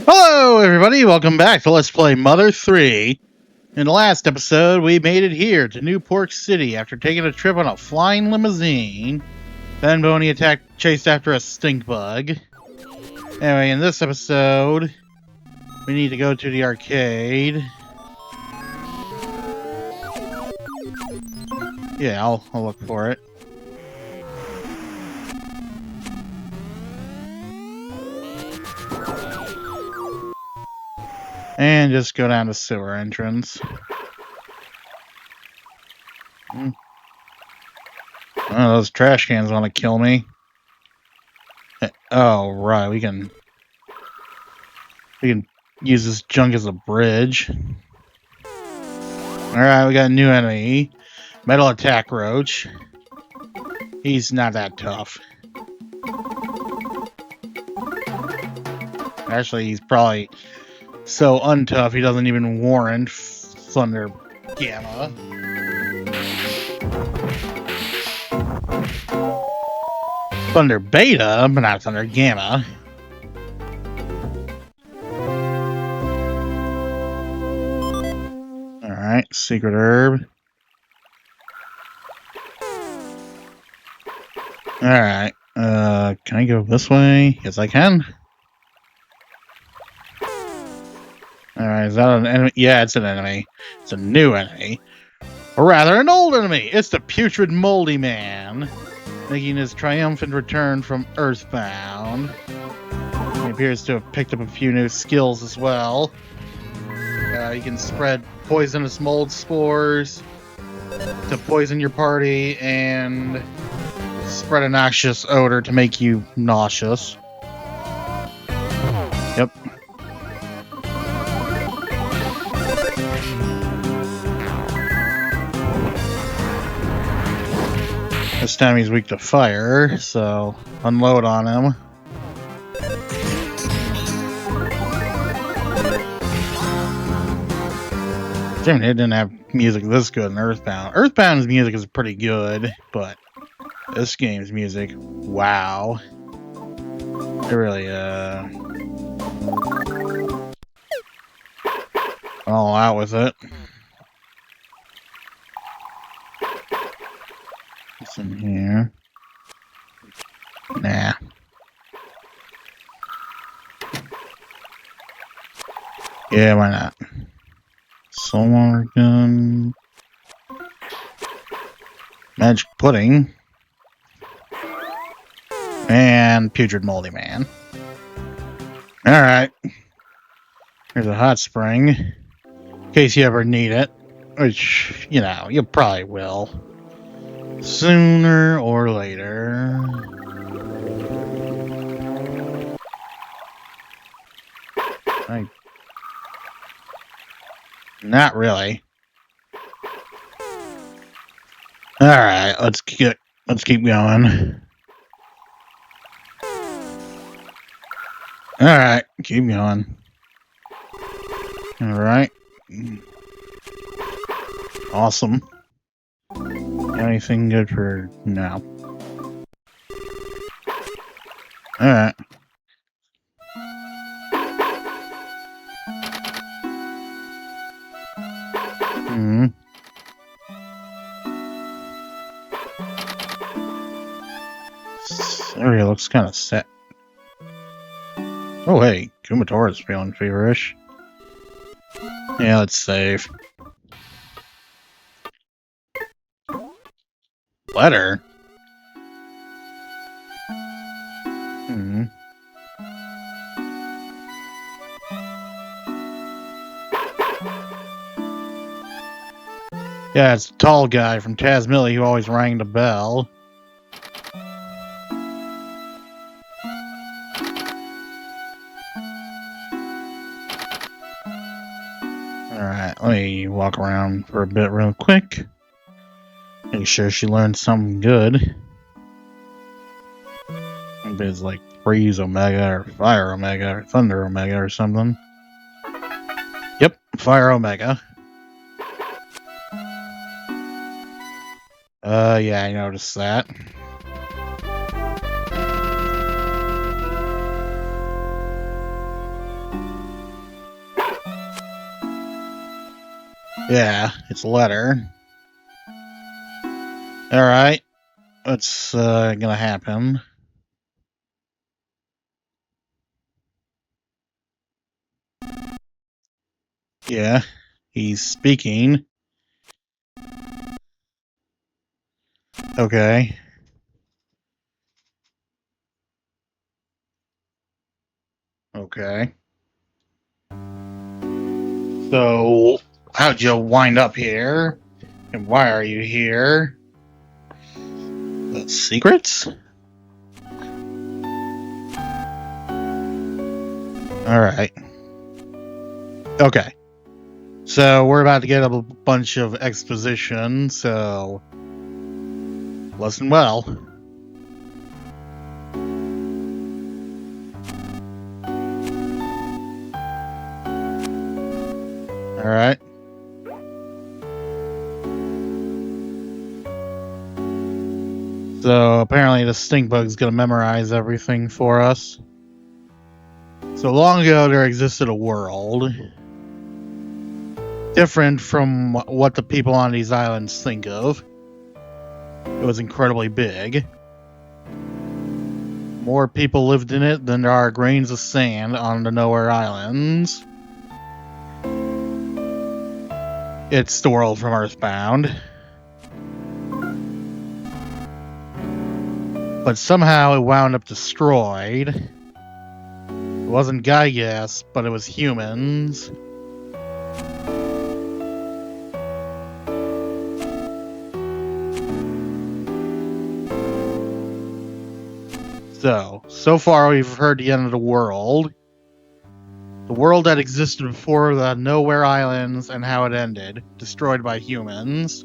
Hello, everybody. Welcome back to Let's Play Mother 3. In the last episode, we made it here to New Pork City after taking a trip on a flying limousine. Then Boney chased after a stink bug. Anyway, in this episode, we need to go to the arcade. Yeah, I'll look for it. And just go down the sewer entrance. Oh, those trash cans want to kill me. Oh, right. We can use this junk as a bridge. Alright, we got a new enemy. Metal Attack Roach. He's not that tough. Actually, he's probably so untough he doesn't even warrant Thunder Gamma. Thunder Beta, but not Thunder Gamma. Alright, Secret Herb. Alright, can I go this way? Yes, I can. Alright, is that an enemy? Yeah, it's an enemy. It's a new enemy. Or rather, an old enemy! It's the Putrid Moldy Man, making his triumphant return from Earthbound. He appears to have picked up a few new skills as well. He can spread poisonous mold spores to poison your party and spread a noxious odor to make you nauseous. Yep. This time he's weak to fire, so unload on him. Damn, it didn't have music this good in Earthbound. Earthbound's music is pretty good, but this game's music, wow. It really, all out with it. What's in here? Nah. Yeah, why not? Solar gun. Magic pudding. And Putrid Moldy Man. Alright. Here's a hot spring. In case you ever need it. Which, you know, you probably will. Sooner or later. Not really. Alright, let's keep going. Alright, keep going. Alright. Awesome. Anything good for now? Alright. This area looks kind of set. Oh hey, Kumatora's feeling feverish. Yeah, let's save. Letter? Yeah, it's the tall guy from Tazmily who always rang the bell. Alright, let me walk around for a bit real quick. Make sure she learned something good. Maybe it's like Freeze Omega or Fire Omega or Thunder Omega or something. Yep, Fire Omega. Yeah, I noticed that. Yeah, it's a letter. Alright. What's gonna happen? Yeah, he's speaking. Okay. Okay. So, how'd you wind up here? And why are you here? The secrets? Alright. Okay. So, we're about to get a bunch of exposition, so listen well. Alright. So, apparently, the stink bug's gonna memorize everything for us. So long ago, there existed a world different from what the people on these islands think of. It was incredibly big. More people lived in it than there are grains of sand on the Nowhere Islands. It's the world from Earthbound. But somehow it wound up destroyed. It wasn't Gygas, but it was humans. So far we've heard the end of the world. The world that existed before the Nowhere Islands and how it ended, destroyed by humans.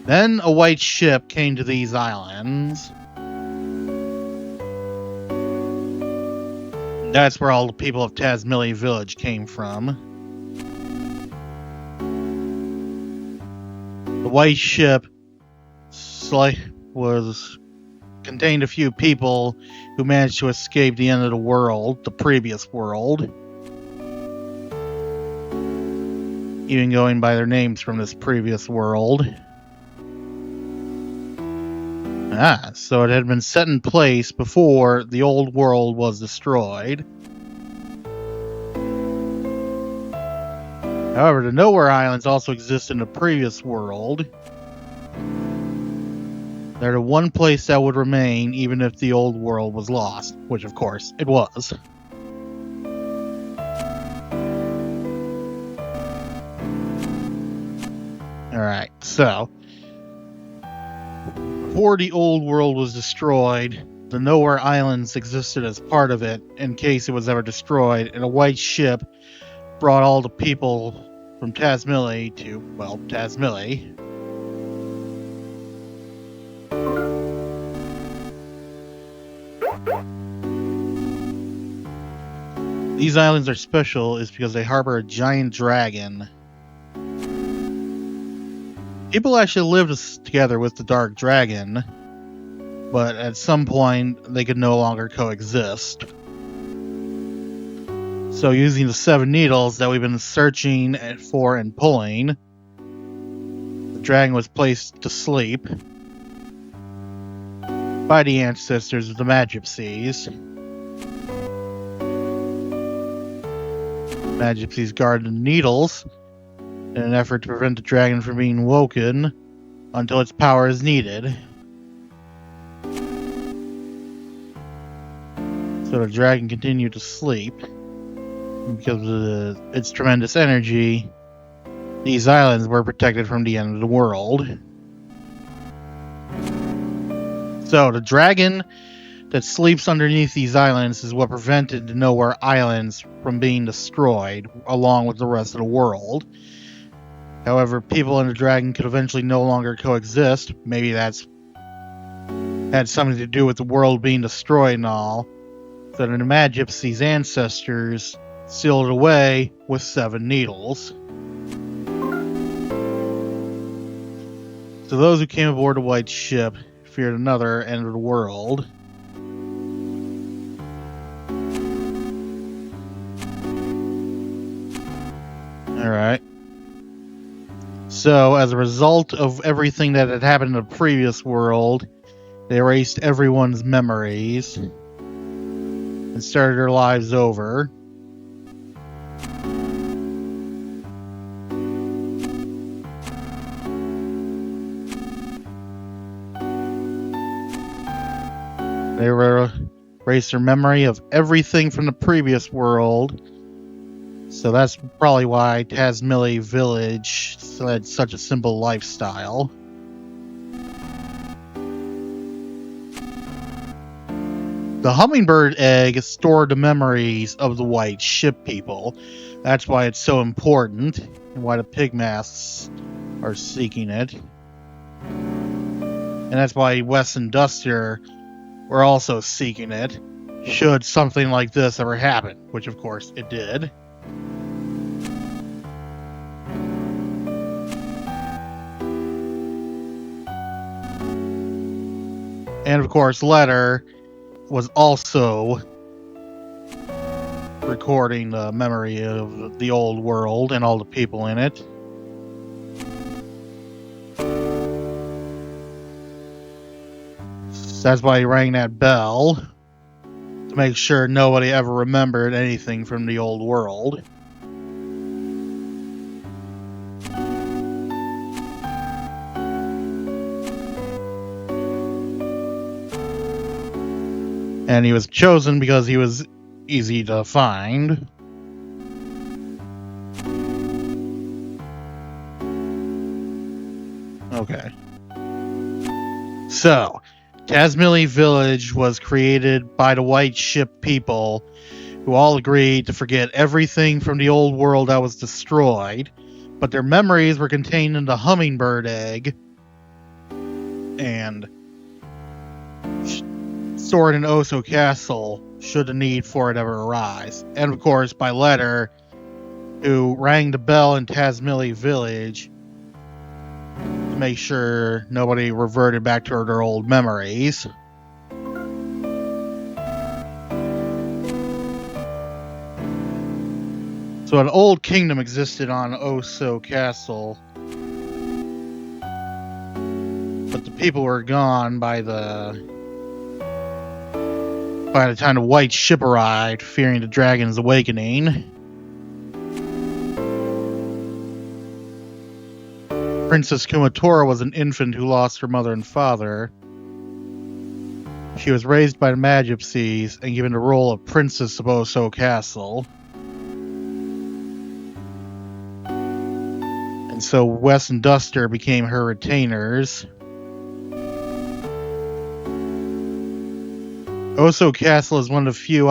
Then a white ship came to these islands. That's where all the people of Tazmily Village came from. The white ship contained a few people who managed to escape the end of the world, the previous world, even going by their names from this previous world. So it had been set in place before the old world was destroyed. However, the Nowhere Islands also exist in the previous world. They're the one place that would remain even if the old world was lost, which of course it was. Alright, so before the old world was destroyed, the Nowhere Islands existed as part of it in case it was ever destroyed, and a white ship brought all the people from Tazmily to, well, Tazmily. These islands are special is because they harbor a giant dragon. People actually lived together with the Dark Dragon, but at some point they could no longer coexist. So using the 7 needles that we've been searching for and pulling, the dragon was placed to sleep by the ancestors of the Magypsies. Magypsies guard the needles in an effort to prevent the dragon from being woken until its power is needed. So the dragon continued to sleep. Because of its tremendous energy, these islands were protected from the end of the world. So the dragon that sleeps underneath these islands is what prevented the Nowhere Islands from being destroyed, along with the rest of the world. However, people and the dragon could eventually no longer coexist. Maybe that's had something to do with the world being destroyed and all. So the Magypsies' ancestors sealed it away with 7 needles. So those who came aboard the white ship feared another end of the world. Alright. So, as a result of everything that had happened in the previous world, they erased everyone's memories and started their lives over. They erased their memory of everything from the previous world. So that's probably why Tazmily Village led such a simple lifestyle. The hummingbird egg stored the memories of the white ship people. That's why it's so important, and why the pigmasks are seeking it. And that's why Wes and Duster were also seeking it, should something like this ever happen, which of course it did. And of course, Letter was also recording the memory of the old world and all the people in it. That's why he rang that bell, to make sure nobody ever remembered anything from the old world. And he was chosen because he was easy to find. Okay. So, Tazmily Village was created by the white ship people, who all agreed to forget everything from the old world that was destroyed, but their memories were contained in the hummingbird egg and stored in Oso Castle should the need for it ever arise. And of course, by Letter, who rang the bell in Tazmily Village to make sure nobody reverted back to their old memories. So an old kingdom existed on Oso Castle, but the people were gone by the time the white ship arrived, fearing the dragon's awakening. Princess Kumatora was an infant who lost her mother and father. She was raised by the Magypsies and given the role of Princess of Oso Castle. And so Wes and Duster became her retainers. Oso Castle is one of the few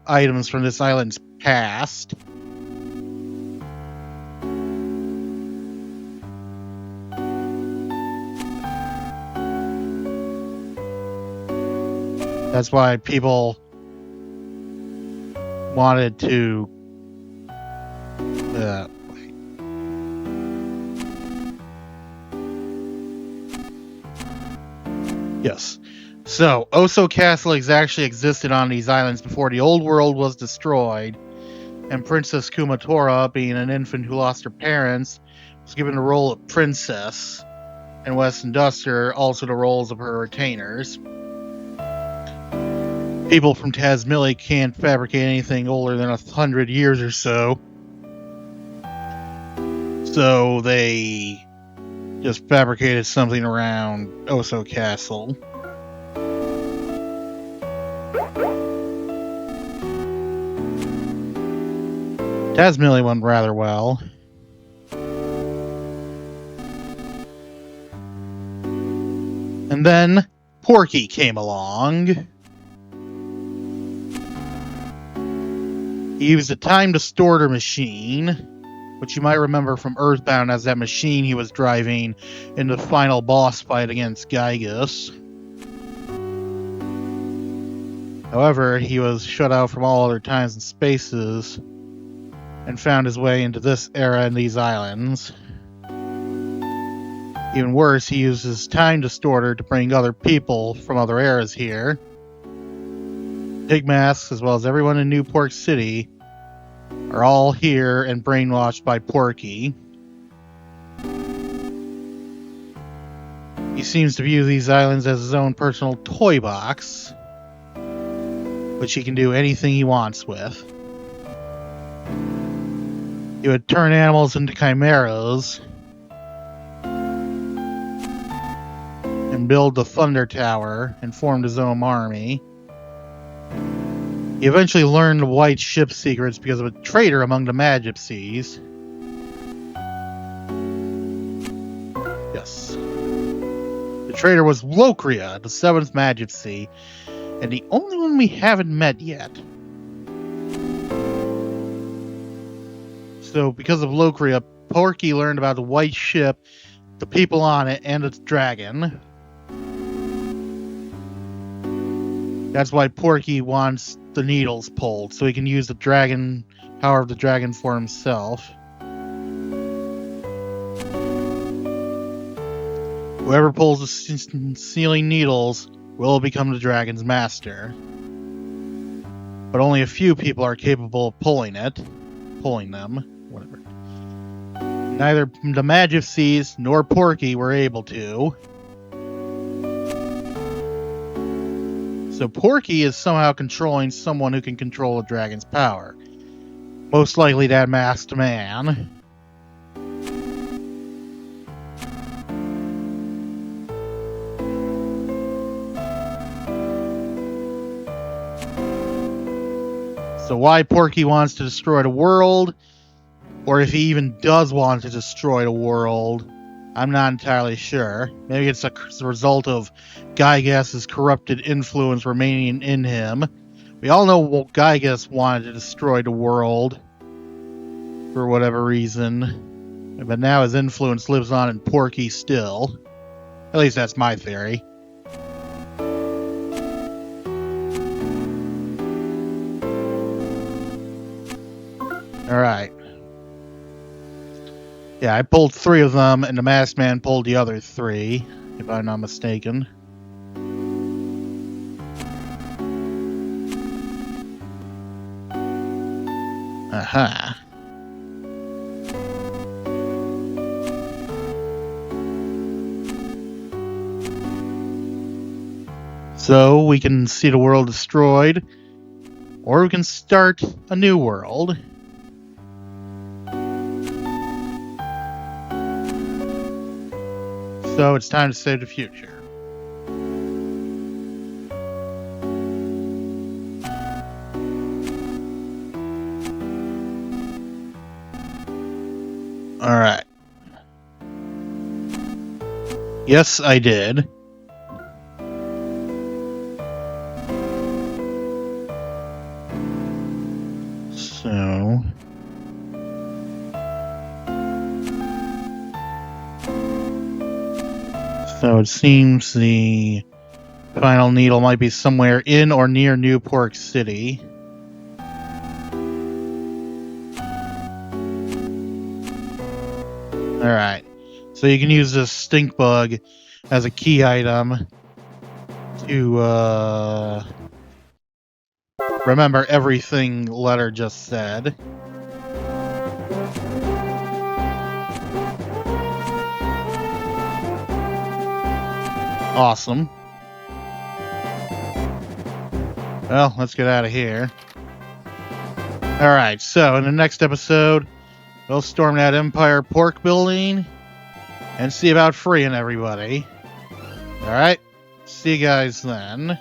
items from this island's past. That's why people wanted to yes. So, Oso Castle actually existed on these islands before the old world was destroyed, and Princess Kumatora, being an infant who lost her parents, was given the role of princess, and Wes and Duster also the roles of her retainers. People from Tazmily can't fabricate anything older than 100 years or so, so they just fabricated something around Oso Castle. Tazmily went rather well. And then Porky came along. He used a time distorter machine, which you might remember from Earthbound as that machine he was driving in the final boss fight against Gygus. However, he was shut out from all other times and spaces and found his way into this era and these islands. Even worse, he used his time distorter to bring other people from other eras here. Pigmasks, as well as everyone in Newport City, are all here and brainwashed by Porky. He seems to view these islands as his own personal toy box, which he can do anything he wants with. He would turn animals into chimeras and build the Thunder Tower and formed his own army. He eventually learned the White Ship secrets because of a traitor among the Magypsies. Yes. The traitor was Locria, the 7th Magypsy, and the only one we haven't met yet. So, because of Locria, Porky learned about the White Ship, the people on it, and its dragon. That's why Porky wants the needles pulled, so he can use the dragon power of the dragon for himself. Whoever pulls the sealing needles will become the dragon's master. But only a few people are capable of pulling them, whatever. Neither the Magypsies nor Porky were able to. So Porky is somehow controlling someone who can control a dragon's power. Most likely that masked man. So why Porky wants to destroy the world, or if he even does want to destroy the world, I'm not entirely sure. Maybe it's a result of Gygas' corrupted influence remaining in him. We all know Gygas wanted to destroy the world for whatever reason, but now his influence lives on in Porky still. At least that's my theory. Alright. Yeah, I pulled 3 of them, and the masked man pulled the other 3, if I'm not mistaken. Aha. So, we can see the world destroyed, or we can start a new world. So it's time to save the future. Alright. Yes, I did. So it seems the final needle might be somewhere in or near New Pork City. Alright. So you can use this stink bug as a key item to remember everything Letter just said. Awesome. Well, let's get out of here. Alright, so in the next episode, we'll storm that Empire Pork building and see about freeing everybody. Alright, see you guys then.